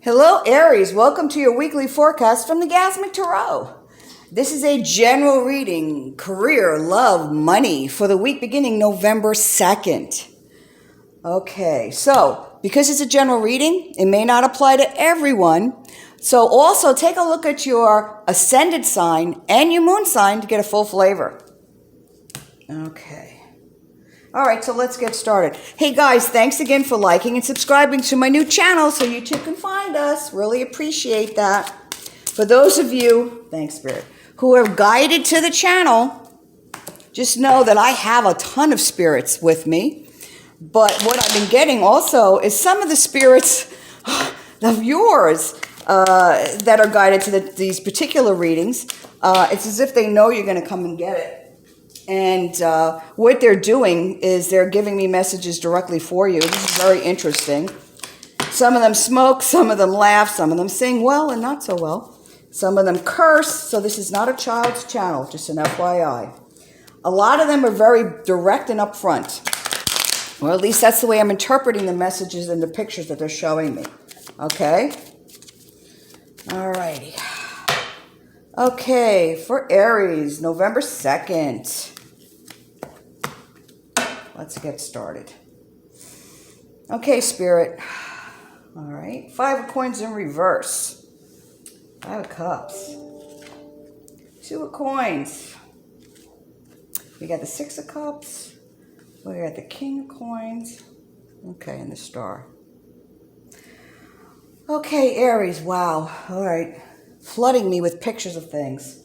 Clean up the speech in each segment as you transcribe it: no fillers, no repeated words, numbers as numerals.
Hello, Aries. Welcome to your weekly forecast from the Gasmic Tarot. This is a general reading, career, love, money for the week beginning November 2nd. Okay, so because it's a general reading, it may not apply to everyone. So also take a look at your ascendant sign and your moon sign to get a full flavor. Okay. All right, so let's get started. Hey guys, thanks again for liking and subscribing to my new channel so you too can find us. Really appreciate that. For those of you, thanks Spirit, who are guided to the channel, just know that I have a ton of spirits with me. But what I've been getting also is some of the spirits of yours that are guided to these particular readings. It's as if they know you're going to come and get it. And what they're doing is they're giving me messages directly for you. This is very interesting. Some of them smoke, some of them laugh, some of them sing well and not so well. Some of them curse, so this is not a child's channel, just an FYI. A lot of them are very direct and upfront. Or at least that's the way I'm interpreting the messages and the pictures that they're showing me. Okay? Alrighty. Okay, for Aries, November 2nd. Let's get started. Okay, Spirit. All right. 5 of Coins in reverse. 5 of Cups. 2 of Coins. We got the 6 of Cups. We got the King of Coins. Okay, and the Star. Okay, Aries. Wow. All right. Flooding me with pictures of things.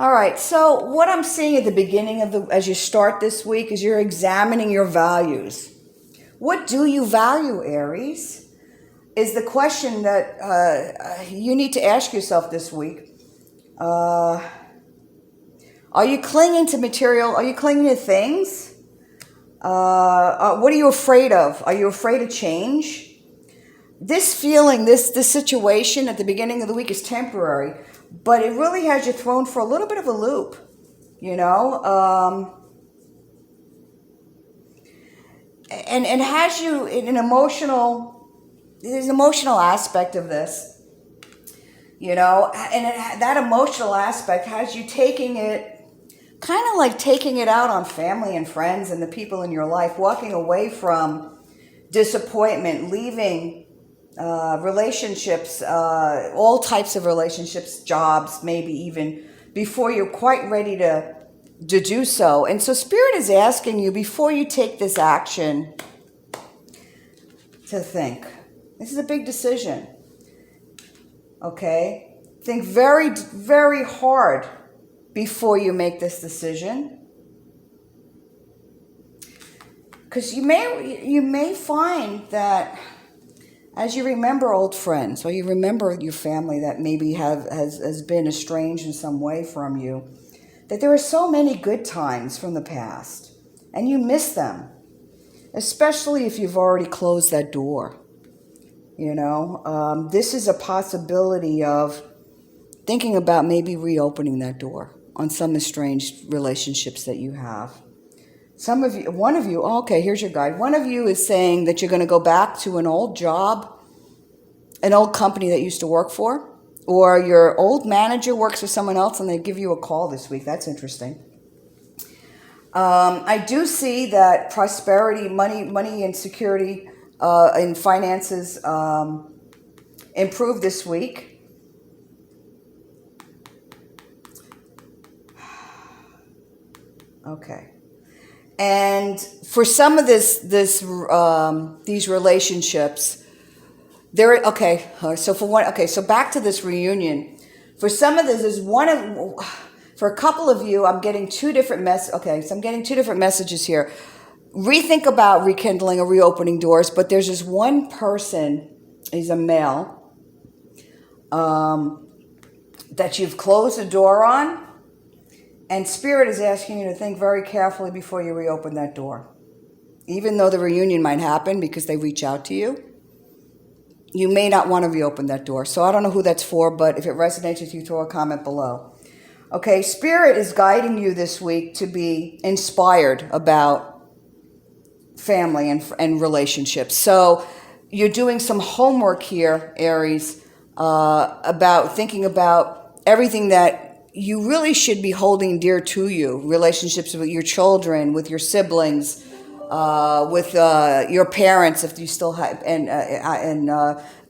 All right, so what I'm seeing at the beginning of as you start this week is you're examining your values. What do you value, Aries? Is the question that you need to ask yourself this week. Are you clinging to material? Are you clinging to things? What are you afraid of? Are you afraid of change? This feeling, this situation at the beginning of the week is temporary. But it really has you thrown for a little bit of a loop, you know, and has you in an emotional, there's an emotional aspect of this, you know, and that emotional aspect has you taking it, kind of like taking it out on family and friends and the people in your life, walking away from disappointment, leaving relationships, all types of relationships, jobs, maybe even before you're quite ready to do so. And so Spirit is asking you before you take this action to think. This is a big decision. Okay? Think very, very hard before you make this decision. Because you may find that as you remember old friends, or you remember your family that maybe has been estranged in some way from you, that there are so many good times from the past, and you miss them, especially if you've already closed that door. You know, this is a possibility of thinking about maybe reopening that door on some estranged relationships that you have. Some of you, one of you, okay, here's your guide. One of you is saying that you're going to go back to an old job, an old company that you used to work for, or your old manager works for someone else and they give you a call this week. That's interesting. I do see that prosperity, money and security and finances improve this week. Okay. And for some of these relationships, okay. So so back to this reunion. For some of this is for a couple of you, I'm getting two different so I'm getting two different messages here. Rethink about rekindling or reopening doors, but there's this one person, he's a male, that you've closed the door on. And Spirit is asking you to think very carefully before you reopen that door. Even though the reunion might happen because they reach out to you, you may not want to reopen that door. So I don't know who that's for, but if it resonates with you, throw a comment below. Okay, Spirit is guiding you this week to be inspired about family and relationships. So you're doing some homework here, Aries, about thinking about everything that you really should be holding dear to you. Relationships with your children, with your siblings, with your parents, if you still have, and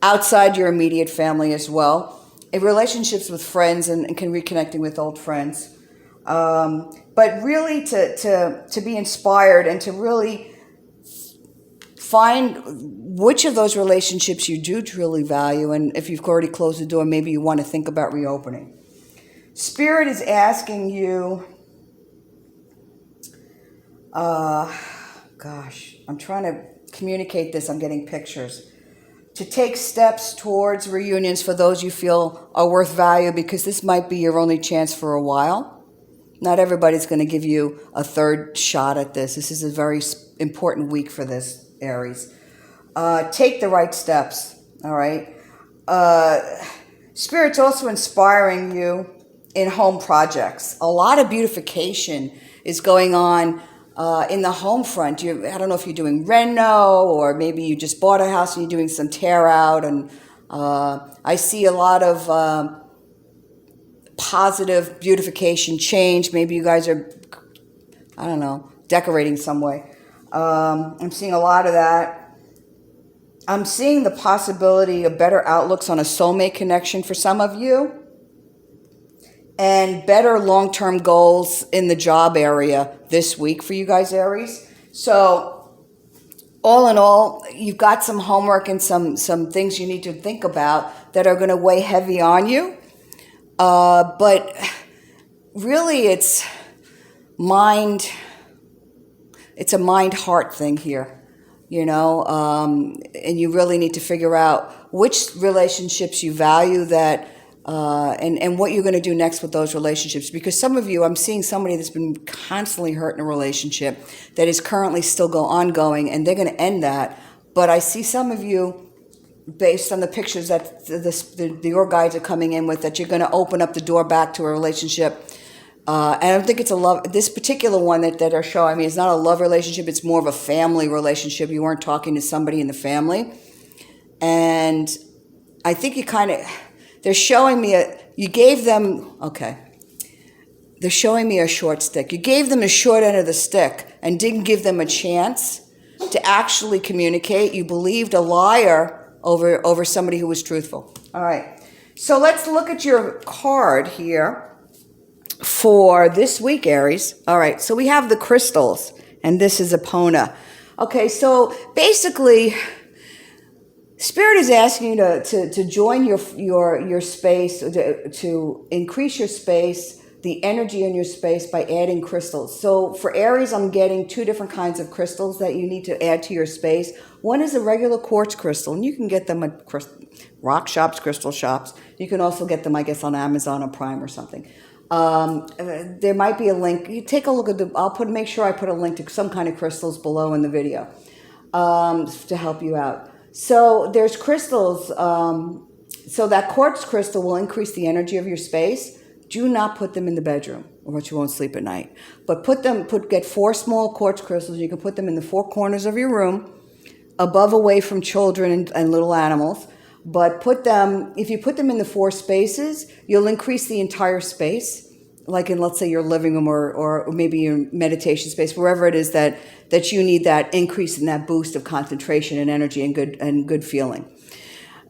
outside your immediate family as well. In relationships with friends and reconnecting with old friends. But really to be inspired and to really find which of those relationships you do truly value, and if you've already closed the door, maybe you want to think about reopening. Spirit is asking you, gosh, I'm trying to communicate this, I'm getting pictures, to take steps towards reunions for those you feel are worth value, because this might be your only chance for a while. Not everybody's going to give you a third shot at this. This is a very important week for this, Aries. Take the right steps, all right? Spirit's also inspiring you in home projects. A lot of beautification is going on in the home front. I don't know if you're doing reno, or maybe you just bought a house and you're doing some tear out. And I see a lot of positive beautification change. Maybe you guys are, I don't know, decorating some way. I'm seeing a lot of that. I'm seeing the possibility of better outlooks on a soulmate connection for some of you, and better long-term goals in the job area this week for you guys, Aries. So all in all, you've got some homework and some things you need to think about that are going to weigh heavy on you. But really it's a mind-heart thing here, you know, and you really need to figure out which relationships you value and what you're going to do next with those relationships. Because some of you, I'm seeing somebody that's been constantly hurt in a relationship that is currently still ongoing, and they're going to end that. But I see some of you, based on the pictures that your guides are coming in with, that you're going to open up the door back to a relationship. And I don't think it's a love. This particular one that are showing me is not a love relationship. It's more of a family relationship. You weren't talking to somebody in the family. And I think they're showing me they're showing me a short stick. You gave them a short end of the stick and didn't give them a chance to actually communicate. You believed a liar over somebody who was truthful. All right. So let's look at your card here for this week, Aries. All right. So we have the crystals, and this is Epona. Okay. So basically, Spirit is asking you to join your space, to increase your space, the energy in your space, by adding crystals. So for Aries, I'm getting two different kinds of crystals that you need to add to your space. One is a regular quartz crystal, and you can get them at rock shops, crystal shops. You can also get them, I guess, on Amazon or Prime or something. There might be a link. You take a look at make sure I put a link to some kind of crystals below in the video to help you out. So there's crystals. So that quartz crystal will increase the energy of your space. Do not put them in the bedroom, or else you won't sleep at night. But get 4 small quartz crystals. You can put them in the 4 corners of your room, above, away from children and little animals. But if you put them in the 4 spaces, you'll increase the entire space. Like in, let's say, your living room or maybe your meditation space, wherever it is that you need that increase in that boost of concentration and energy and good feeling.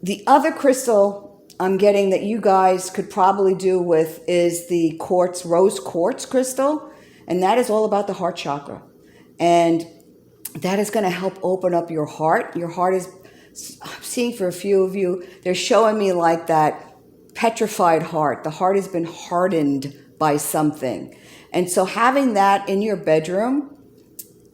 The other crystal I'm getting that you guys could probably do with is the rose quartz crystal, and that is all about the heart chakra. And that is going to help open up your heart. Your heart is, I'm seeing for a few of you, they're showing me like that petrified heart. The heart has been hardened by something. And so having that in your bedroom,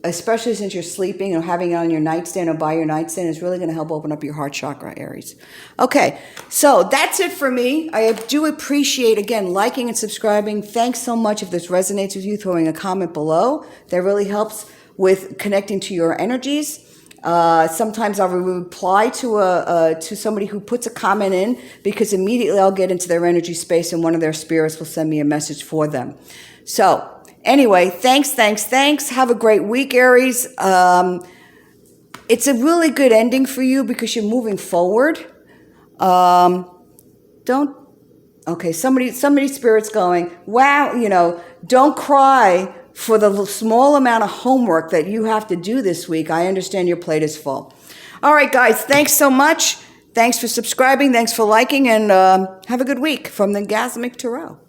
especially since you're sleeping, or having it on your nightstand or by your nightstand, is really going to help open up your heart chakra, Aries. Okay, so that's it for me. I do appreciate, again, liking and subscribing. Thanks so much. If this resonates with you, throwing a comment below. That really helps with connecting to your energies. Sometimes I'll reply to somebody who puts a comment in, because immediately I'll get into their energy space and one of their spirits will send me a message for them. So anyway, thanks. Have a great week, Aries. It's a really good ending for you because you're moving forward. Don't, okay, somebody spirit's going, wow, don't cry for the small amount of homework that you have to do this week. I understand your plate is full. All right, guys, thanks so much. Thanks for subscribing. Thanks for liking, and have a good week from the Gasmic Tarot.